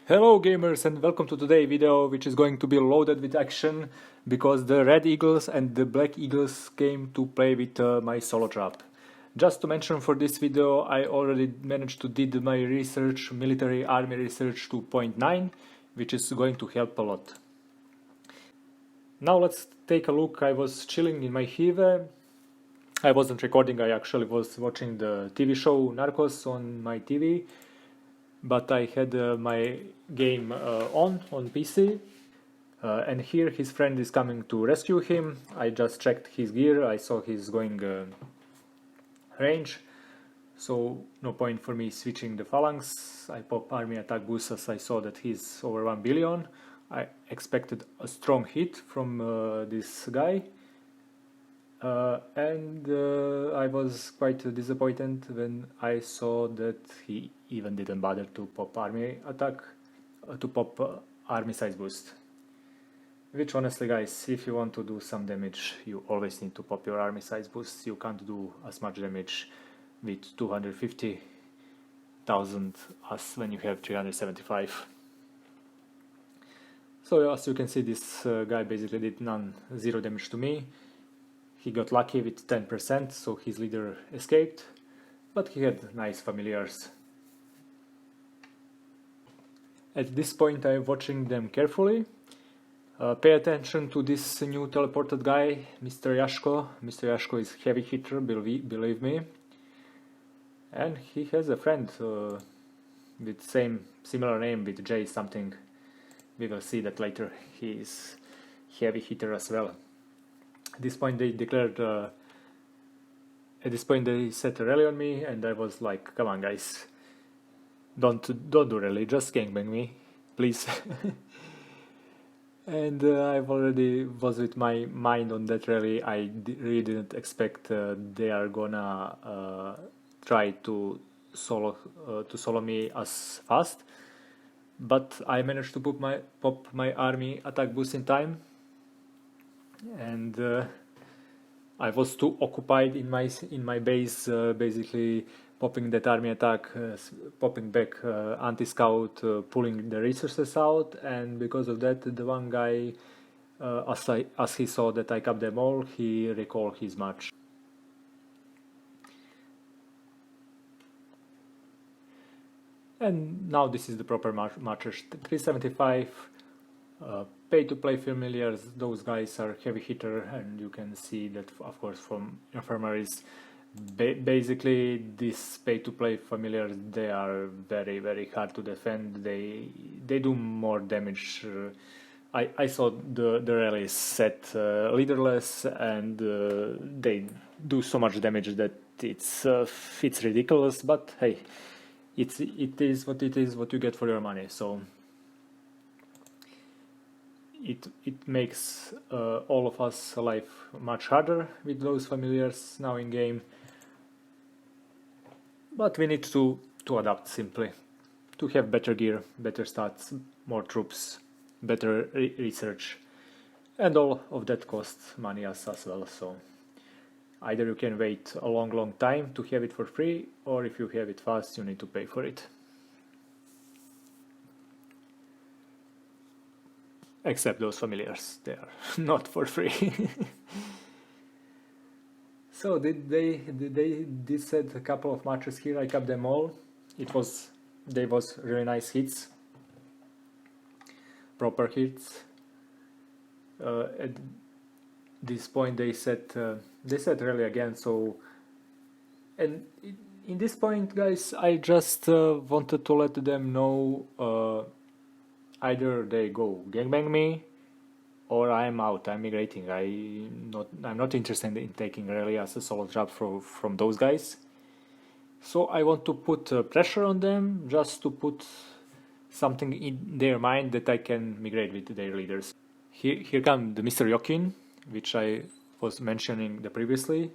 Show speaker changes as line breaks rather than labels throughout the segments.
Hello gamers and welcome to today's video, which is going to be loaded with action because the red eagles and the black eagles came to play with my solo trap. Just to mention, for this video I already managed to did my research, military army research 2.9, which is going to help a lot. Now let's take a look. I was chilling in my Hive. I wasn't recording, I actually was watching the TV show Narcos on my TV. But I had my game on PC, and here his friend is coming to rescue him. I just checked his gear, I saw he's going range, so no point for me switching the phalanx. I pop army attack boost as I saw that he's over 1 billion. I expected a strong hit from this guy. And I was quite disappointed when I saw that he even didn't bother to pop army attack, to pop army size boost. Which honestly guys, if you want to do some damage, you always need to pop your army size boost. You can't do as much damage with 250,000 as when you have 375. So as you can see, this guy basically did zero damage to me. He got lucky with 10%, so his leader escaped, but he had nice familiars. At this point I'm watching them carefully. Pay attention to this new teleported guy, Mr. Yashko. Mr. Yashko is heavy hitter, believe me. And he has a friend with similar name, with J something. We will see that later. He is heavy hitter as well. At this point they declared, at this point they set a rally on me, and I was like, come on guys, don't do rally, just gangbang me, please. And I already was with my mind on that rally. I really didn't expect they are gonna try to solo me as fast, but I managed to pop my army attack boost in time. And I was too occupied in my base, basically popping that army attack, popping back anti-scout, pulling the resources out, and because of that, the one guy, as he saw that I capped them all, he recalled his match. And now this is the proper matches. 375. Pay to play familiars, those guys are heavy hitter, and you can see that of course from infirmaries. Basically these pay to play familiars, they are very hard to defend. They do more damage. I saw the rallies set leaderless, and they do so much damage that it's ridiculous, but hey, it is what you get for your money. So it makes all of us life much harder with those familiars now in game, but we need to adapt simply, to have better gear, better stats, more troops, better research, and all of that costs money as well. So either you can wait a long time to have it for free, or if you have it fast you need to pay for it. Except those familiars, they are not for free. So they did set a couple of matches here. I capped them all. They was really nice hits, proper hits. At this point they set rally again. So, and in this point, guys, I just wanted to let them know. Either they go gangbang me, or I'm out, I'm migrating. I'm not interested in taking rally as a solo trap from those guys. So I want to put pressure on them, just to put something in their mind that I can migrate with their leaders. Here comes the Mr. Yokin, which I was mentioning previously.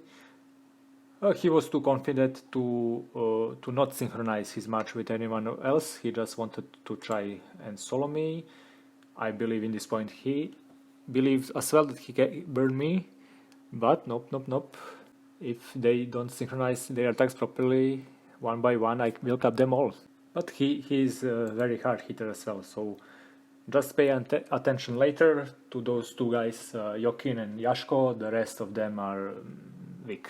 He was too confident to not synchronize his match with anyone else. He just wanted to try and solo me. I believe in this point he believes as well that he can burn me, but nope. If they don't synchronize their attacks properly, one by one, I will cap them all. but he's a very hard hitter as well, so just pay attention later to those two guys, Jokin and Yashko. The rest of them are weak.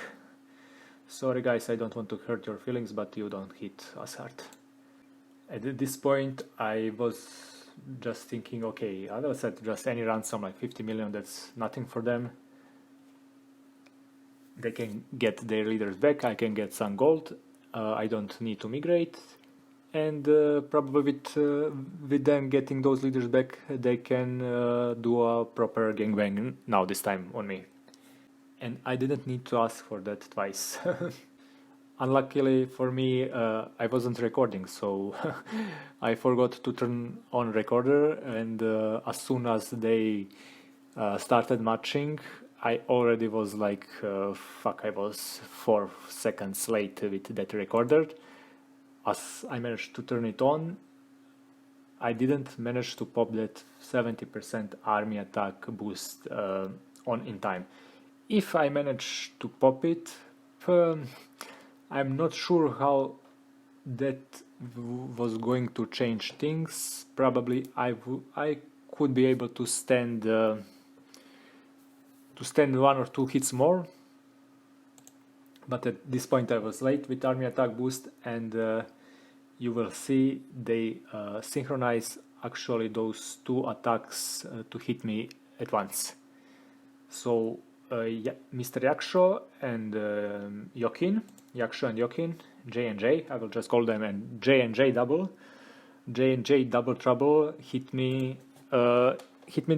Sorry guys, I don't want to hurt your feelings, but you don't hit as hard. At this point I was just thinking, okay, I will set just any ransom, like 50 million, that's nothing for them. They can get their leaders back, I can get some gold, I don't need to migrate, and probably with them getting those leaders back, they can do a proper gangbang now, this time on me. And I didn't need to ask for that twice. Unluckily for me, I wasn't recording, so I forgot to turn on recorder, and as soon as they started matching, I already was like, fuck, I was 4 seconds late with that recorder. As I managed to turn it on, I didn't manage to pop that 70% army attack boost on in time. If I managed to pop it, I'm not sure how that was going to change things. Probably I could be able to stand 1 or 2 hits more, but at this point I was late with army attack boost, and you will see they synchronize actually those 2 attacks to hit me at once. So Mr. Yaksho and Jokin, J and J, I will just call them, and J double trouble hit me at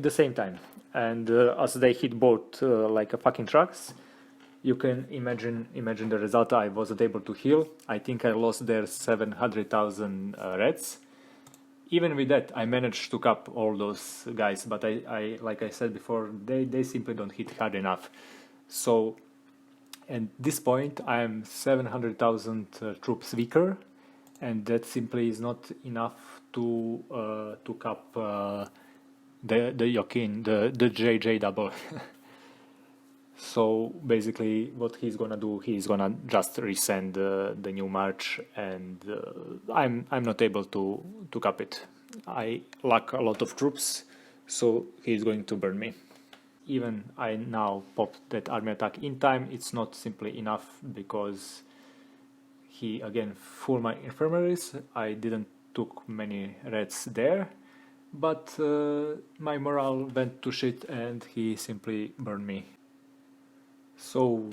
the same time, and as they hit both like a fucking trucks, you can imagine the result. I wasn't able to heal. I think I lost there 700,000 reds. Even with that, I managed to cap all those guys, but I like I said before, they simply don't hit hard enough. So at this point, I am 700,000 troops weaker, and that simply is not enough to cap the Jokin, the JJ double. So basically what he's gonna do, he's gonna just resend the new march, and I'm not able to cap it. I lack a lot of troops, so he's going to burn me. Even I now popped that army attack in time, it's not simply enough, because he again full my infirmaries. I didn't took many reds there, but my morale went to shit and he simply burned me. So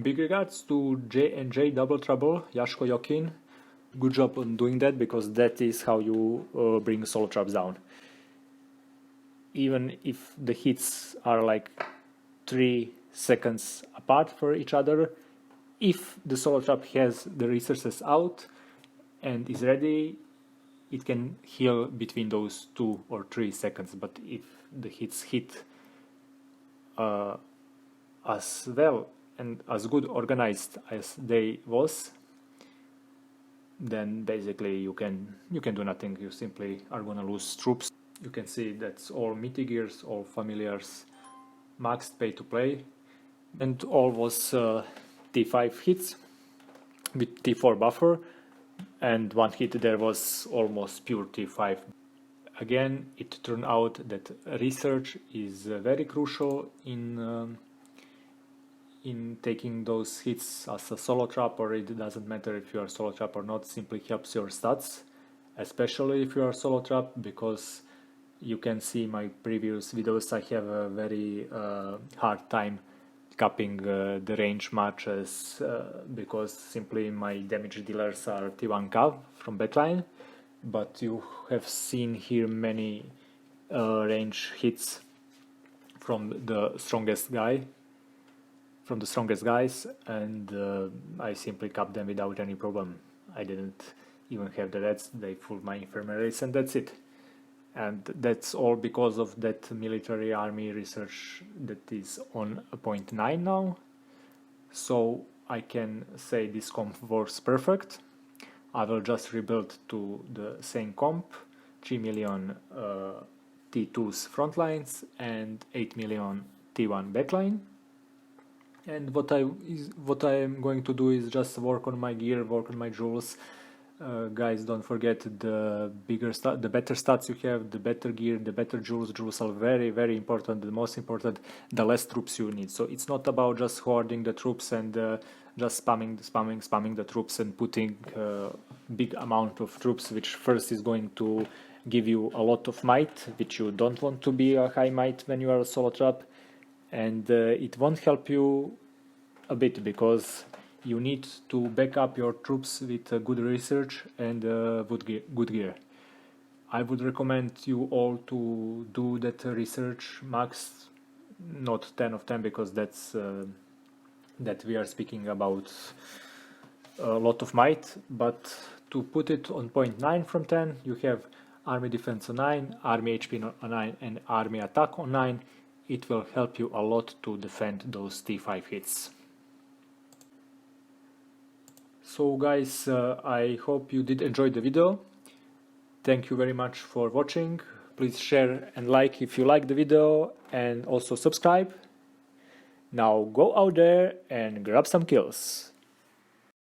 big regards to J and J double trouble, Yashko Jokin. Good job on doing that, because that is how you bring solo traps down. Even if the hits are like 3 seconds apart for each other, if the solo trap has the resources out and is ready, it can heal between those 2 or 3 seconds. But if the hits hit as well and as good organized as they was, then basically you can do nothing. You simply are gonna lose troops. You can see that's all mitigears, all familiars, maxed pay to play, and all was T5 hits with T4 buffer, and 1 hit there was almost pure T5. Again, it turned out that research is very crucial in taking those hits as a solo trap, or it doesn't matter if you are solo trap or not, simply helps your stats, especially if you are solo trap, because you can see my previous videos, I have a very hard time capping the range matches, because simply my damage dealers are T1 cav from backline, but you have seen here many range hits from the strongest guys, and I simply capped them without any problem. I didn't even have the reds, they full my infirmaries, and that's it. And that's all because of that military army research that is on 0.9 now. So I can say this comp works perfect. I will just rebuild to the same comp, 3 million T2's front lines and 8 million T1 backline. And what I am going to do is just work on my gear, work on my jewels, Guys, don't forget the the better stats you have, the better gear, the better jewels. Jewels are very, very important. The most important, the less troops you need. So it's not about just hoarding the troops and just spamming the troops and putting big amount of troops, which first is going to give you a lot of might, which you don't want to be a high might when you are a solo trap, and it won't help you a bit because you need to back up your troops with good research and good gear. I would recommend you all to do that research max, not 10 of 10 because that we are speaking about a lot of might, but to put it on 0.9 from 10, you have army defense on 9, army HP on 9, and army attack on 9. It will help you a lot to defend those T5 hits. So guys, I hope you did enjoy the video. Thank you very much for watching. Please share and like if you like the video, and also subscribe. Now go out there and grab some kills.